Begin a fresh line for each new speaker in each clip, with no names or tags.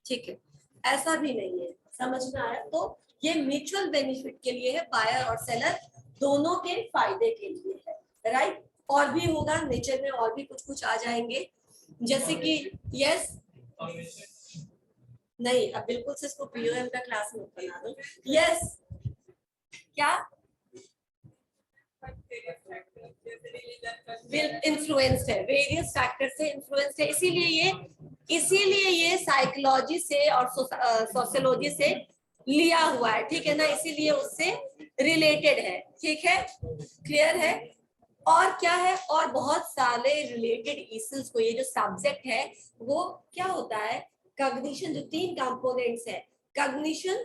ठीक है, ऐसा भी नहीं है, समझ में आया? तो ये म्यूचुअल बेनिफिट के लिए है, बायर और सेलर दोनों के फायदे के लिए है, राइट? और भी होगा नेचर में, और भी कुछ कुछ आ जाएंगे, जैसे कि यस नहीं, अब बिल्कुल से इसको पीओएम का क्लास मत बना दो। यस क्या इन्फ्लुएंस्ड है, वेरियस फैक्टर से इन्फ्लुएंस्ड है, इसीलिए ये साइकोलॉजी से और सोशियोलॉजी से लिया हुआ है, ठीक है ना? इसीलिए उससे रिलेटेड है, ठीक है? क्लियर है? और क्या है, और बहुत सारे रिलेटेड इश्यूज को, ये जो सब्जेक्ट है वो क्या होता है, कॉग्निशन, जो 3 कंपोनेंट्स है, cognition,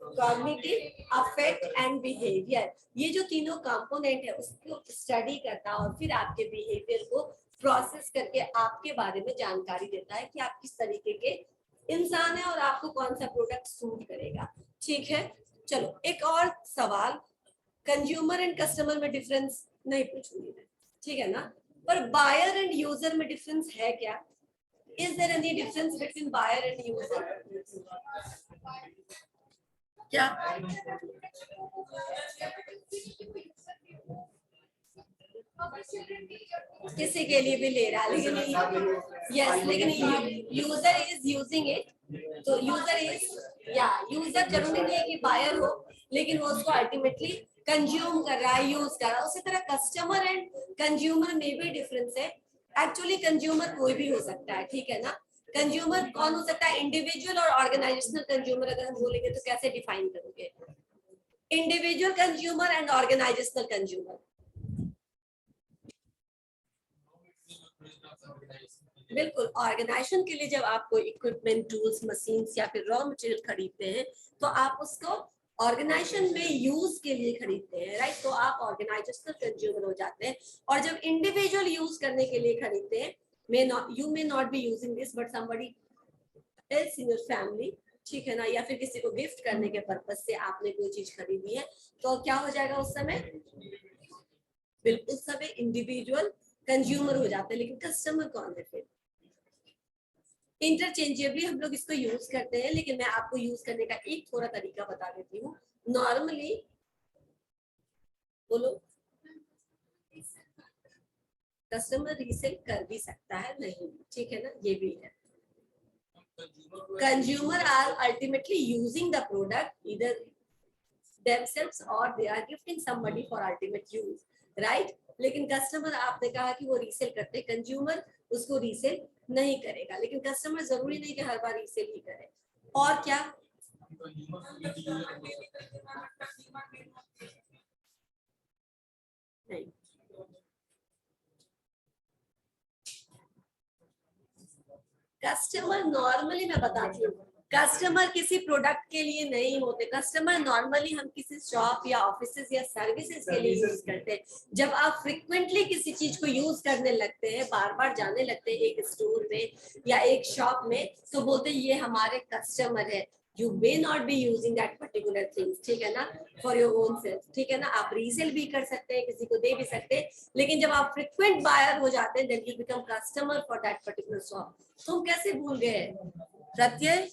cognitive, affect and behaviour, ये जो तीनों कंपोनेंट है उसको स्टडी करता है और फिर आपके बिहेवियर को प्रोसेस करके आपके बारे में जानकारी देता है कि आप किस तरीके के इंसान है और आपको कौन सा प्रोडक्ट सूट करेगा, ठीक है? चलो एक और सवाल, कंज्यूमर एंड कस्टमर में डिफरेंस नहीं पूछूंगी मैं, ठीक है ना? पर बायर एंड यूजर में डिफरेंस है क्या? Is there any difference between buyer and user? क्या किसी के लिए भी ले रहा है, लेकिन यस, लेकिन यूजर इज यूजिंग इट, तो यूजर इज, या यूजर जरूरी नहीं है कि बायर हो, लेकिन वो उसको अल्टीमेटली कंज्यूम कर रहा है, यूज कर रहा है। उसी तरह कस्टमर एंड कंज्यूमर में भी डिफरेंस है। एक्चुअली कंज्यूमर कोई भी हो सकता है, ठीक है ना? कंज्यूमर कौन हो सकता है? इंडिविजुअल और ऑर्गेनाइजेशनल कंज्यूमर अगर हम बोलेंगे तो कैसे डिफाइन करोगे? Individual consumer and organisational consumer. बिल्कुल, ऑर्गेनाइजेशन के लिए जब आप कोई इक्विपमेंट, टूल्स, मशीन्स या फिर रॉ मटेरियल खरीदते हैं तो आप उसको ऑर्गेनाइजेशन में यूज के लिए खरीदते हैं, राइट? तो आप ऑर्गेनाइजेशनल कंज्यूमर हो जाते हैं। और जब इंडिविजुअल यूज करने के लिए खरीदते हैं, you may not be using this but somebody else in your family, ठीक है ना, या फिर किसी को गिफ्ट करने के पर्पज से आपने कोई चीज खरीदी है, तो क्या हो जाएगा उस समय? बिल्कुल सब इंडिविजुअल कंज्यूमर हो जाते हैं। लेकिन कस्टमर कौन है? फिर इंटरचेंजेबली हम लोग इसको यूज करते हैं, लेकिन मैं आपको यूज करने का एक थोड़ा तरीका बता देती हूँ। नॉर्मली बोलो, कस्टमर रीसेल कर भी सकता है, नहीं, ठीक है ना? ये भी है। Consumer are ultimately using the product either themselves or they are gifting somebody for ultimate use, right? लेकिन कस्टमर, आपने कहा कि वो रीसेल करते हैं, कंज्यूमर उसको रीसेल नहीं करेगा, लेकिन कस्टमर जरूरी नहीं कि हर बार रीसेल ही करे। और क्या? नहीं, कस्टमर नॉर्मली मैं बताती हूँ, कस्टमर किसी प्रोडक्ट के लिए नहीं होते। कस्टमर नॉर्मली हम किसी शॉप या ऑफिसेज या सर्विसेज के लिए यूज करते हैं। जब आप फ्रिक्वेंटली किसी चीज को यूज करने लगते हैं, बार बार जाने लगते हैं एक स्टोर में या एक शॉप में, तो बोलते हैं ये हमारे कस्टमर है। You may not be using that particular things, ठीक है ना, फॉर योर ओन सेल्फ, ठीक है ना? आप रीसेल भी कर सकते हैं, किसी को दे भी सकते हैं, लेकिन जब आप फ्रिक्वेंट बायर हो जाते हैं, then you become customer for that particular shop. तुम कैसे भूल गए प्रत्यय?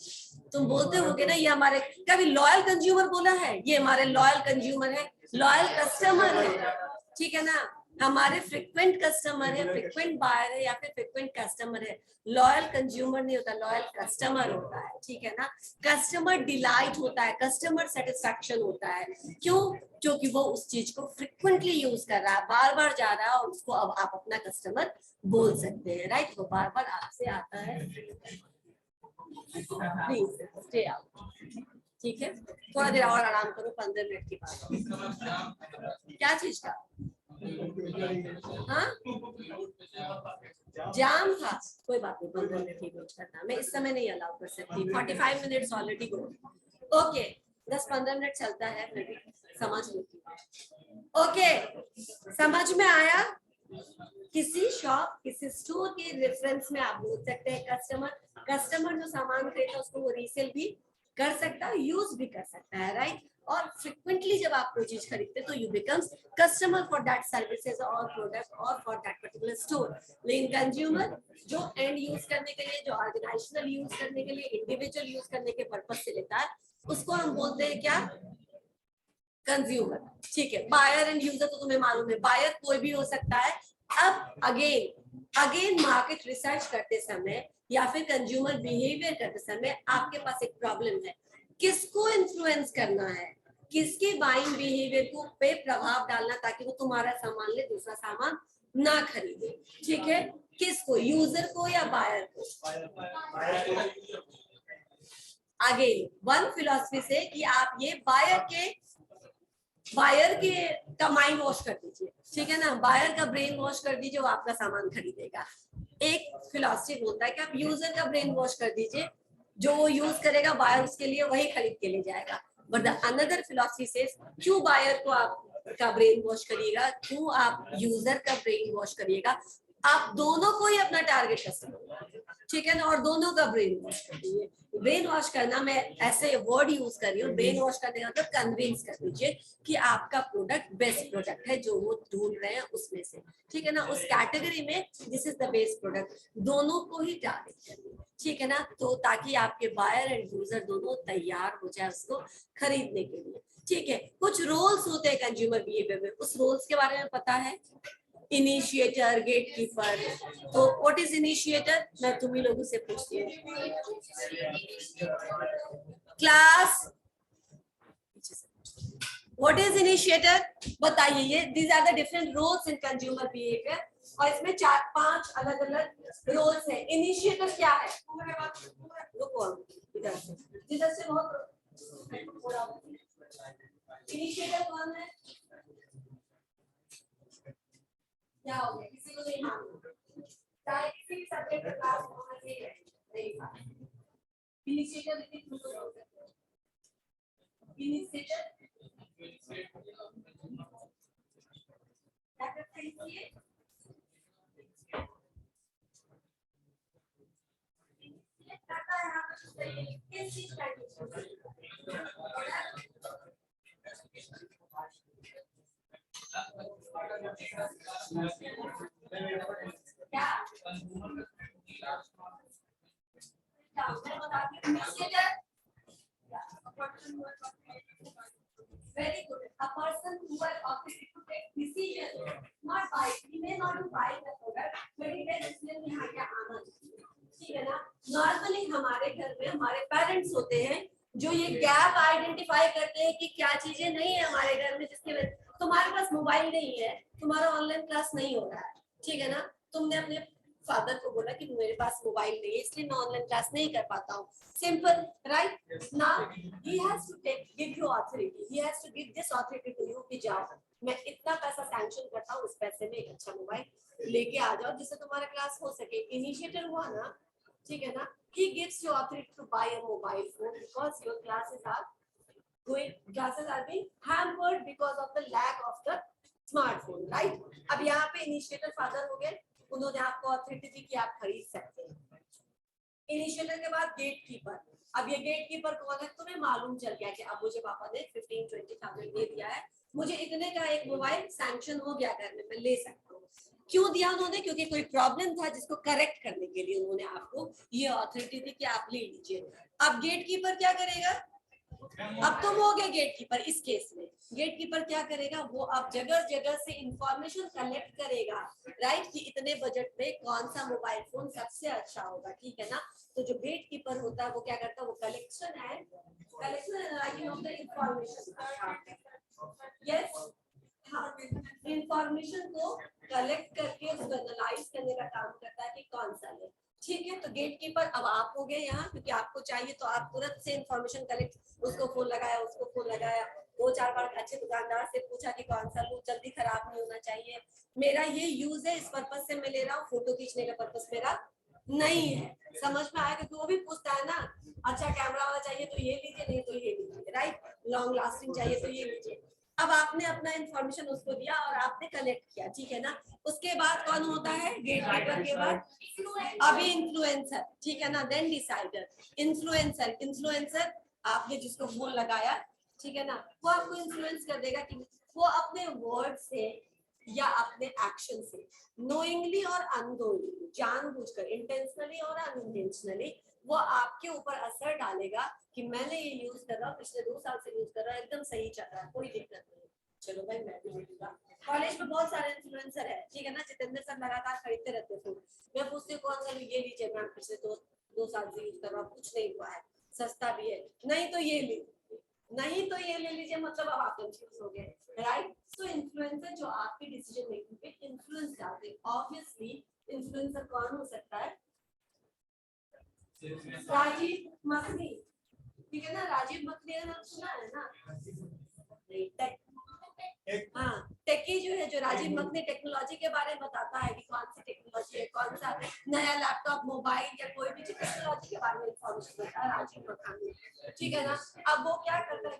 तुम बोलते होगे ना, ये हमारे, कभी लॉयल कंज्यूमर बोला है? ये हमारे लॉयल कंज्यूमर है, लॉयल कस्टमर है, ठीक है ना? हमारे फ्रिक्वेंट कस्टमर है, फ्रिक्वेंट बायर है या फिर फ्रिक्वेंट कस्टमर है। लॉयल कंज्यूमर नहीं होता, लॉयल कस्टमर होता है, ठीक है ना? कस्टमर डिलाइट होता है, कस्टमर सेटिस्फैक्शन होता है। क्यों? क्योंकि वो उस चीज को फ्रिक्वेंटली यूज कर रहा है, बार बार जा रहा है, और उसको अब आप अपना कस्टमर बोल सकते हैं, राइट? वो बार बार आपसे आता है। प्लीज स्टे आउट, ठीक है? थोड़ा देर और आराम करो, 15 मिनट की बात। क्या चीज का? हाँ, जाम था, कोई बात नहीं, 15 मिनट ही वेट करना, मैं इस समय नहीं अलाउ कर सकती। 45 मिनट्स ऑलरेडी गो। ओके, 10-15 मिनट चलता है, मैं भी समझ लेती हूँ। ओके, समझ में आया? किसी शॉप, किसी स्टोर के रेफरेंस में आप बोल सकते हैं कस्टमर जो सामान खरीदता है उसको वो रीसेल भी कर सकता है, यूज भी कर सकता है, राइट। और फ्रिक्वेंटली जब आप कोई चीज खरीदते तो U becomes customer for that services और प्रोडक्ट और फॉर दैट पर्टिकुलर स्टोर। लेकिन कंज्यूमर जो एंड यूज करने के लिए, जो ऑर्गेनाइजेशनल यूज करने के लिए, इंडिविजुअल यूज करने के पर्पज से लेता है, उसको हम बोलते हैं क्या, कंज्यूमर। ठीक है, बायर एंड यूजर तो तुम्हें मालूम है, बायर कोई भी हो सकता है। अब अगेन मार्केट रिसर्च करते समय या फिर कंज्यूमर बिहेवियर करते समय आपके पास एक प्रॉब्लम है, किसको इन्फ्लुएंस करना है, किसके बाइंग बिहेवियर को पे प्रभाव डालना ताकि वो तुम्हारा सामान ले, दूसरा सामान ना खरीदे। ठीक है, किसको, यूजर को या बायर को? आगे वन फिलॉसफी से कि आप ये बायर के का माइंड वॉश कर दीजिए, ठीक है ना, बायर का ब्रेन वॉश कर दीजिए, वो आपका सामान खरीदेगा। एक फिलॉसफी बोलता है कि आप यूजर का ब्रेन वॉश कर दीजिए, जो वो यूज करेगा बायर उसके लिए वही खरीद के ले जाएगा। बट द अनदर फिलॉसफी से क्यों बायर को आप का ब्रेन वॉश करिएगा, क्यों आप यूजर का ब्रेन वॉश करिएगा, आप दोनों को ही अपना टारगेट कस्टमर, ठीक है ना, और दोनों का ब्रेन वॉश कर दीजिए। ब्रेन वॉश करना, मैं ऐसे वर्ड यूज कर रही हूँ, ब्रेन वॉश करने का मतलब कन्विंस कर दीजिए कि आपका प्रोडक्ट बेस्ट प्रोडक्ट है जो वो ढूंढ रहे हैं उसमें से, ठीक है ना, उस कैटेगरी में this is the best product, दोनों को ही टारगेट करिए, ठीक है ना, तो ताकि आपके बायर एंड यूजर दोनों तैयार हो जाए उसको खरीदने के लिए। ठीक है, कुछ रोल्स होते हैं कंज्यूमर बिहेवियर में, उस रोल्स के बारे में पता है, इनिशिएटर, गेटकीपर। तो व्हाट इज इनिशिएटर, मैं तुम्ही लोगों से पूछती हूँ, क्लास व्हाट इज इनिशिएटर, बताइए। ये these are the different roles in consumer behaviour, और इसमें 4-5 अलग अलग रोल्स हैं। इनिशिएटर क्या है, रुको इधर से बहुत, इनिशिएटर कौन है, क्या हो गया, किसी को नहीं मालूम, चाहे किसी भी सब्जेक्ट का क्लास होना चाहिए, नहीं इनिशिएटर लेकिन हो सकते हैं, इनिशिएटर क्या करते हैं, ये करता है, यहाँ पर किस चीज का क्या very good, a person who has opted to take decision, not buy, he may not buy the product but he can decision यहाँ क्या आना चाहिए, ठीक है ना। नॉर्मली हमारे घर में हमारे पेरेंट्स होते हैं जो ये गैप आइडेंटिफाई करते हैं कि क्या चीजें नहीं है हमारे घर में, जिसके वजह तुम्हारे पास मोबाइल नहीं है, तुम्हारा ऑनलाइन क्लास नहीं हो रहा है, ठीक है ना, तुमने अपने फादर को बोला कि मेरे पास मोबाइल नहीं है इसलिए मैं ऑनलाइन क्लास नहीं कर पाता हूँ, simple, right. Now he has to give you authority, he has to give this authority to you कि जाओ मैं इतना पैसा सैंक्शन करता हूँ, उस पैसे में एक अच्छा मोबाइल लेके आ जाओ जिससे तुम्हारा क्लास हो सके। इनिशिएटर हुआ ना, ठीक है ना, he gives you authority to buy a mobile phone because your classes are being hampered because of the lack of the smartphone, right। अब यहाँ पे इनिशिएटर फादर हो गए, उन्होंने आपको ऑथोरिटी दी कि आप खरीद सकते हैं। इनिशिएटर के बाद गेटकीपर, अब ये गेटकीपर कौन है, तुम्हें मालूम चल गया कि अब मुझे पापा ने 15-20,000 दे दिया है, मुझे इतने का एक मोबाइल सैंक्शन हो गया घर में, मैं ले सकता हूँ। क्यों दिया उन्होंने, क्योंकि कोई प्रॉब्लम था जिसको करेक्ट करने के लिए उन्होंने आपको ये ऑथोरिटी दी कि आप ले लीजिए। अब गेटकीपर क्या करेगा, अब तुम हो गए गेटकीपर, इस केस में गेटकीपर क्या करेगा, वो अब जगह जगह से इंफॉर्मेशन कलेक्ट करेगा, राइट, कि इतने बजट में कौन सा मोबाइल फोन सबसे अच्छा होगा, ठीक है ना। तो जो गेटकीपर होता है वो क्या करता है, वो collection of the information, yes, information को कलेक्ट करके उसको एनालाइज करने का काम करता है कि कौन सा ले, ठीक है। तो गेटकीपर अब आप हो गए यहाँ, क्योंकि आपको चाहिए तो आप तुरंत से इंफॉर्मेशन कलेक्ट, उसको फोन लगाया, उसको फोन लगाया, 2-4 बार अच्छे दुकानदार से पूछा कि कौन सा लूं, जल्दी खराब नहीं होना चाहिए, मेरा ये यूज है, इस पर्पज से मैं ले रहा हूँ, फोटो खींचने का पर्पज मेरा नहीं है, समझ में आया, क्योंकि वो भी पूछता है ना, अच्छा कैमरा वाला चाहिए तो ये लीजिए, नहीं तो ये लीजिए, राइट, लॉन्ग लास्टिंग चाहिए तो ये लीजिए। अब आपने अपना इंफॉर्मेशन उसको दिया और आपने कलेक्ट किया, ठीक है ना। उसके बाद कौन होता है, गेटकीपर के बाद अभी इन्फ्लुएंसर, ठीक है ना, देन डिसाइडर, इन्फ्लुएंसर आपने जिसको फोन लगाया, ठीक है ना, वो आपको इन्फ्लुएंस कर देगा कि वो अपने वर्ड से या अपने एक्शन से, नोइंगली और अननोइंगली, जानबूझकर, इंटेंशनली और अनइंटेंशनली, वो आपके ऊपर असर डालेगा कि मैंने ये यूज कर रहा हूँ, पिछले 2 साल से यूज कर रहा हूँ, एकदम सही चल रहा है, कोई दिक्कत नहीं। चलो भाई मैं भी लूंगा। कॉलेज में बहुत सारे इन्फ्लुएंसर है, ठीक है ना, जितेंद्र सर लगातार खरीदते रहते हैं फूड। मैं पूछती हूँ कौन सा ये लीजिए मैम, पिछले दो साल से यूज कर रहा हूँ, कुछ नहीं हुआ है, सस्ता भी है, नहीं तो ये ले, नहीं तो ये ले लीजिए, मतलब अब आप कंफ्यूज हो गए, राइट। सो इन्फ्लुएंसर जो आपकी डिसीजन मेकिंग पे इन्फ्लुएंस डालते हैं, ऑब्वियसली इन्फ्लुएंसर कौन हो सकता है? राजीव मखनी, ठीक है ना, राजीव मखनी का नाम सुना है ना? हाँ, टेकी जो है, जो राजीव मखनी टेक्नोलॉजी के बारे में बताता है कि कौन सी टेक्नोलॉजी है, कौन सा नया लैपटॉप, मोबाइल या कोई भी टेक्नोलॉजी के बारे में इंफॉर्मेशन देता है राजीव मखनी, ठीक है ना। अब वो क्या करता है,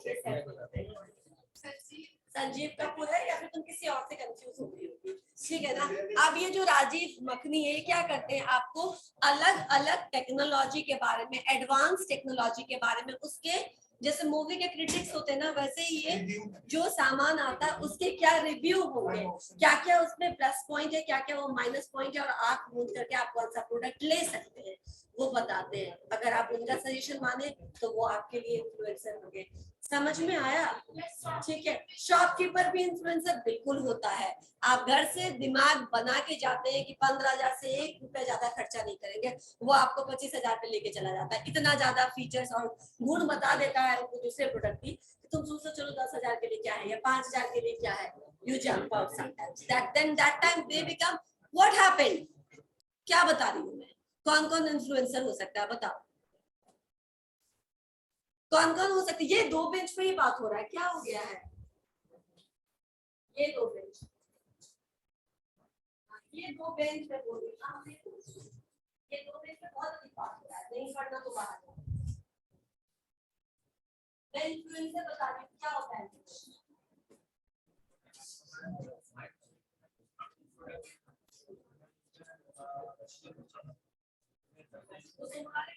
संजीव कपूर है, या फिर तुम किसी और से कंफ्यूज हो गई होगी, ठीक है ना। अब ये जो राजीव मखनी है, क्या करते हैं, आपको अलग अलग टेक्नोलॉजी के बारे में, एडवांस टेक्नोलॉजी के बारे में, उसके जैसे मूवी के क्रिटिक्स होते हैं ना, वैसे ही ये जो सामान आता है उसके क्या रिव्यू होंगे, क्या क्या उसमें प्लस पॉइंट है, क्या क्या वो माइनस पॉइंट है, और आप ढूंढ करके आप कौन सा प्रोडक्ट ले सकते हैं वो बताते हैं। अगर आप उनका सजेशन माने तो वो आपके लिए इन्फ्लुएंसर होंगे। समझ में आया? ठीक है। शॉपकीपर भी इन्फ्लुएंसर बिल्कुल होता है। आप घर से दिमाग बना के जाते हैं कि 15,000 से 1 रुपया ज्यादा खर्चा नहीं करेंगे, वो आपको 25,000 पे लेके चला जाता है, इतना ज्यादा फीचर्स और गुण बता देता है उनको दूसरे प्रोडक्ट की, तुम सोचो चलो 10,000 के लिए क्या है या 5,000 के लिए क्या है, you jump out sometimes, that time they become what happened. क्या बता रही हूँ मैं? कौन कौन इन्फ्लुएंसर हो सकता है बताओ, कौन कौन हो सकता है? ये 2 बेंच पे ही बात हो रहा है, क्या हो गया है? ये 2 बेंच, ये 2 बेंच पे बोल रही हूँ, ये 2 बेंच पे बहुत अधिक बात हो रहा है, नहीं पढ़ना तो बाहर जाओ। मैं इन्फ्लुएंसर बता रही हूँ क्या होता है। तो तुम्हारे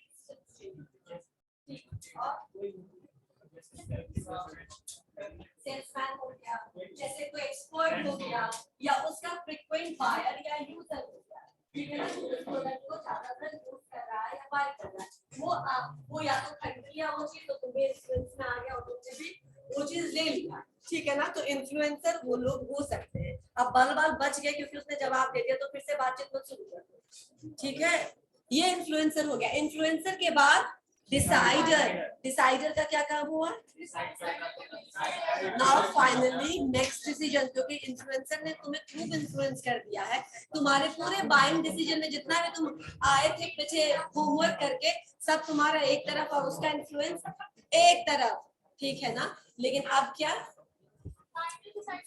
सेल्समैन हो गया, जैसे कोई एक्सपर्ट हो गया, या उसका फ्रीक्वेंट बायर या यूजर हो गया, ठीक है ना, उस प्रोडक्ट को ज्यादातर यूज कर रहा है या बाय कर रहा है, वो आपको या तो खरीद लिया वो चीज, तो तुम्हें इन्फ्लुएंस में आ गया और तुमसे भी वो चीज ले लिया, ठीक है ना। तो इन्फ्लुएंसर वो लोग हो सकते हैं। अब बाल बाल बच गए क्योंकि उसने जवाब दे दिया, तो फिर से बातचीत मत शुरू कर दो, ठीक है। ये इन्फ्लुएंसर हो गया। इन्फ्लुएंसर के बाद डिसाइडर, डिसाइडर का क्या काम हुआ? नाउ फाइनली नेक्स्ट डिसीजन, क्योंकि इन्फ्लुएंसर ने तुम्हें खूब इन्फ्लुएंस कर दिया है, तुम्हारे पूरे बाइंग डिसीजन में जितना भी तुम आए थे पीछे होमवर्क करके, सब तुम्हारा एक तरफ और उसका इन्फ्लुएंस एक तरफ, ठीक है ना। लेकिन अब क्या,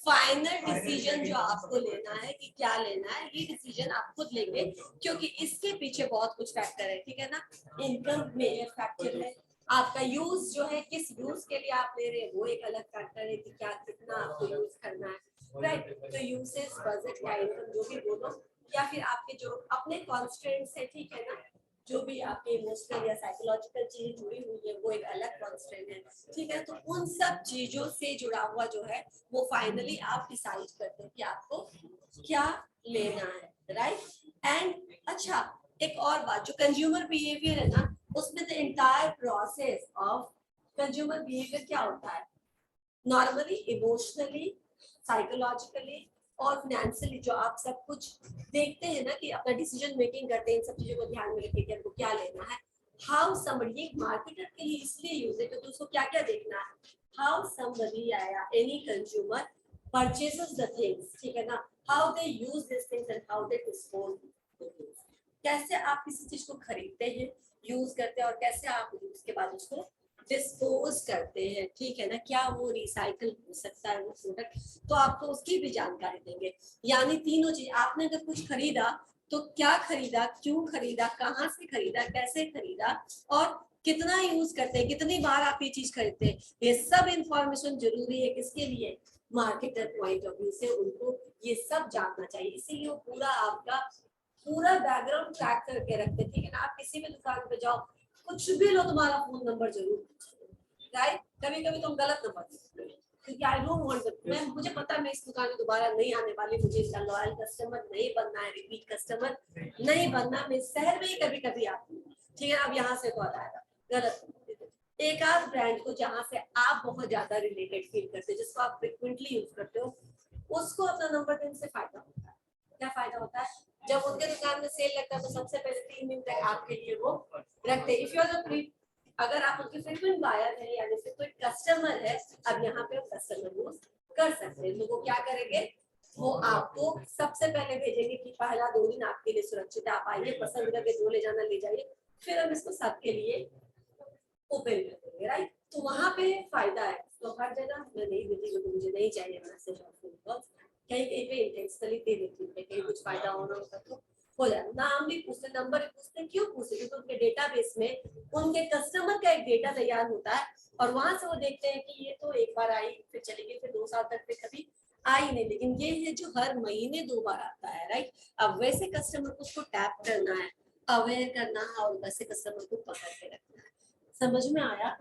फाइनल डिसीजन जो आपको लेना है कि क्या लेना है, ये डिसीजन आप खुद लेंगे, क्योंकि इसके पीछे बहुत कुछ फैक्टर है, ठीक है ना। इनकम मेजर फैक्टर है, आपका यूज जो है, किस यूज के लिए आप ले रहे हैं वो एक अलग फैक्टर है, कि क्या कितना आपको यूज करना है, राइट। तो यूसेज, बजट या इनकम जो भी बोलो, या फिर आपके जो अपने कॉन्स्टेंट्स है, ठीक है ना, जो भी आपके इमोशनल या साइकोलॉजिकल चीज जुड़ी हुई है वो एक अलग कॉन्स्टेंट है, ठीक है। तो उन सब चीजों से जुड़ा हुआ जो है वो फाइनली आप डिसाइड करते हैं कि आपको क्या लेना है, राइट। एंड अच्छा, एक और बात, जो कंज्यूमर बिहेवियर है ना, उसमें the entire process of consumer behaviour क्या होता है, नॉर्मली, इमोशनली, साइकोलॉजिकली और फाइनेंशियली, जो आप सब कुछ देखते हैं ना कि अपना डिसीजन मेकिंग करते हैं, इन सब चीजों को ध्यान में रखिए कि आपको क्या लेना है। हाउ समबडी, मार्केटर के लिए इसलिए यूज है क्योंकि उसको क्या क्या देखना है, हाउ समबडी या any consumer purchases the things, ठीक है ना, how they use this things and how they dispose the things. कैसे आप किसी चीज को खरीदते हैं, यूज करते हैं, और कैसे आप उसके बाद उसको डिस्पोज करते हैं, ठीक है ना, क्या वो रिसाइकल हो सकता है वो प्रोडक्ट, तो आपको उसकी भी जानकारी देंगे। यानी तीनों चीज, आपने अगर कुछ खरीदा तो क्या खरीदा, क्यों खरीदा, कहाँ से खरीदा, कैसे खरीदा, और कितना यूज करते हैं, कितनी बार आप ये चीज खरीदते हैं, ये सब इंफॉर्मेशन जरूरी है। किसके लिए? मार्केटर पॉइंट ऑफ व्यू से उनको ये सब जानना चाहिए, इसीलिए वो पूरा आपका पूरा बैकग्राउंड ट्रैक करके रखते, ठीक है ना। आप किसी भी दुकान पे जाओ, कुछ भी लो, तुम्हारा फोन नंबर जरूर, राइट, कभी कभी तुम गलत नंबर देते हो क्योंकि आई डोंट वांट, मैं मुझे पता है मैं इस दुकान में दोबारा नहीं आने वाली, मुझे इसका लॉयल कस्टमर नहीं बनना है, रिपीट कस्टमर नहीं बनना, मैं शहर में ही कभी कभी आती हूँ, ठीक है, अब यहाँ से कॉल आएगा, गलत। एक आध ब्रांड को जहाँ से आप बहुत ज्यादा रिलेटेड फील करते हो, जिसको आप फ्रिक्वेंटली यूज करते हो, उसको अपना नंबर देने से फायदा होता है। क्या फायदा होता है? जब उनके दुकान में सेल लगता है तो सबसे पहले 3 दिन तक आपके लिए वो रखते हैं। इफ यू आर द, अगर आप उनके फ्रीक्वेंट बायर है यानी फ्रीक्वेंट कस्टमर है, अब यहाँ पे कस्टमर यूज कर सकते हैं, तो वो क्या करेंगे, वो आपको सबसे पहले भेजेंगे कि पहला 2 दिन आपके लिए सुरक्षित है, आप आइए, पसंद करके जो ले जाना ले जाइए, फिर हम इसको सबके लिए ओपन कर देंगे, राइट। तो वहां पे फायदा है। तो हर जगह मैं नहीं देती क्योंकि मुझे नहीं चाहिए मैसेज और फोन कॉल, कहीं कहीं पे इंटेंशनली दे देती हूँ, कहीं कुछ फायदा होना होता तो हो जाए। नाम भी पूछते, नंबर भी पूछते, क्यों पूछते? क्योंकि उनके डेटाबेस में उनके कस्टमर का एक डेटा तैयार होता है और वहां से वो देखते हैं कि ये तो एक बार आई, फिर चली गई, फिर 2 साल तक फिर कभी आई नहीं, लेकिन ये है जो हर महीने 2 बार आता है, राइट। अब वैसे कस्टमर को उसको टैप करना है, अवेयर करना है और वैसे कस्टमर को पकड़ के रखना है। समझ में आया?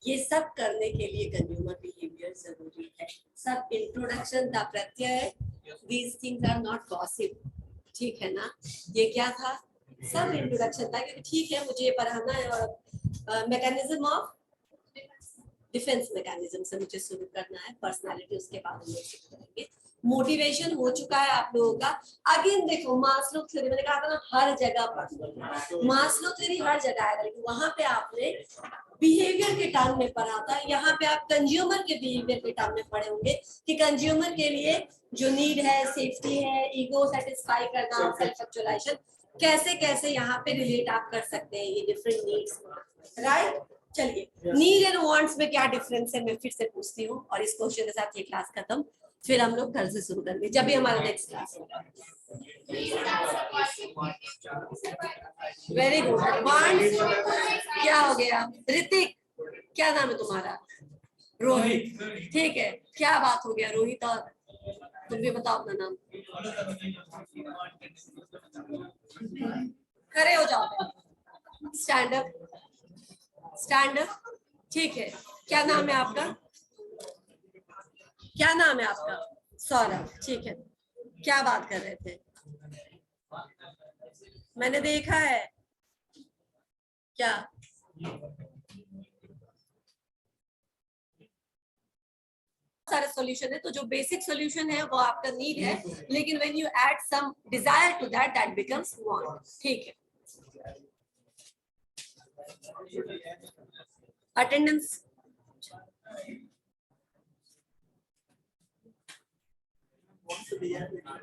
ये सब करने के लिए कंज्यूमर बिहेवियर जरूरी है। सब इंट्रोडक्शन था, प्रत्यय, these things are not gossip, ठीक है ना। ये क्या था? सब इंट्रोडक्शन था, क्योंकि ठीक है मुझे पढ़ाना है और मैकेनिज्म ऑफ डिफेंस मैकेनिज्म से मुझे शुरू करना है, पर्सनालिटी उसके बाद हम शुरू करेंगे। मोटिवेशन हो चुका है आप लोगों का। अगेन देखो मास्लो थ्योरी, मैंने कहा था ना हर जगह पर मास्लो थ्योरी हर जगह आएगा, लेकिन वहां पे आपने बिहेवियर के टर्म में पढ़ा था, यहाँ पे आप कंज्यूमर के बिहेवियर के टर्म में पढ़े होंगे कि कंज्यूमर के लिए जो नीड है, सेफ्टी है, ईगो सेटिस्फाई करना, सेल्फ एक्चुअलाइजेशन, कैसे कैसे यहाँ पे रिलेट आप कर सकते हैं ये डिफरेंट नीड्स, राइट। चलिए, नीड एंड वांट्स में क्या डिफरेंस है मैं फिर से पूछती हूँ, और इस क्वेश्चन के साथ ये क्लास खत्म, फिर हम लोग कल से शुरू करेंगे जब भी हमारा नेक्स्ट क्लास होगा। Very good. वांट्स क्या हो गया? ऋतिक, क्या नाम है तुम्हारा? रोहित, ठीक है, क्या बात हो गया रोहित? और तुम भी बताओ अपना नाम। खड़े हो जाओ, स्टैंड अप, स्टैंड अप, ठीक है। क्या नाम है आपका? क्या नाम है आपका? सौरभ, ठीक है। क्या बात कर रहे थे? मैंने देखा है। क्या? सारे सॉल्यूशन है, तो जो बेसिक सॉल्यूशन है वो आपका नीड है, लेकिन when you add some desire to that, that becomes want, ठीक है। अटेंडेंस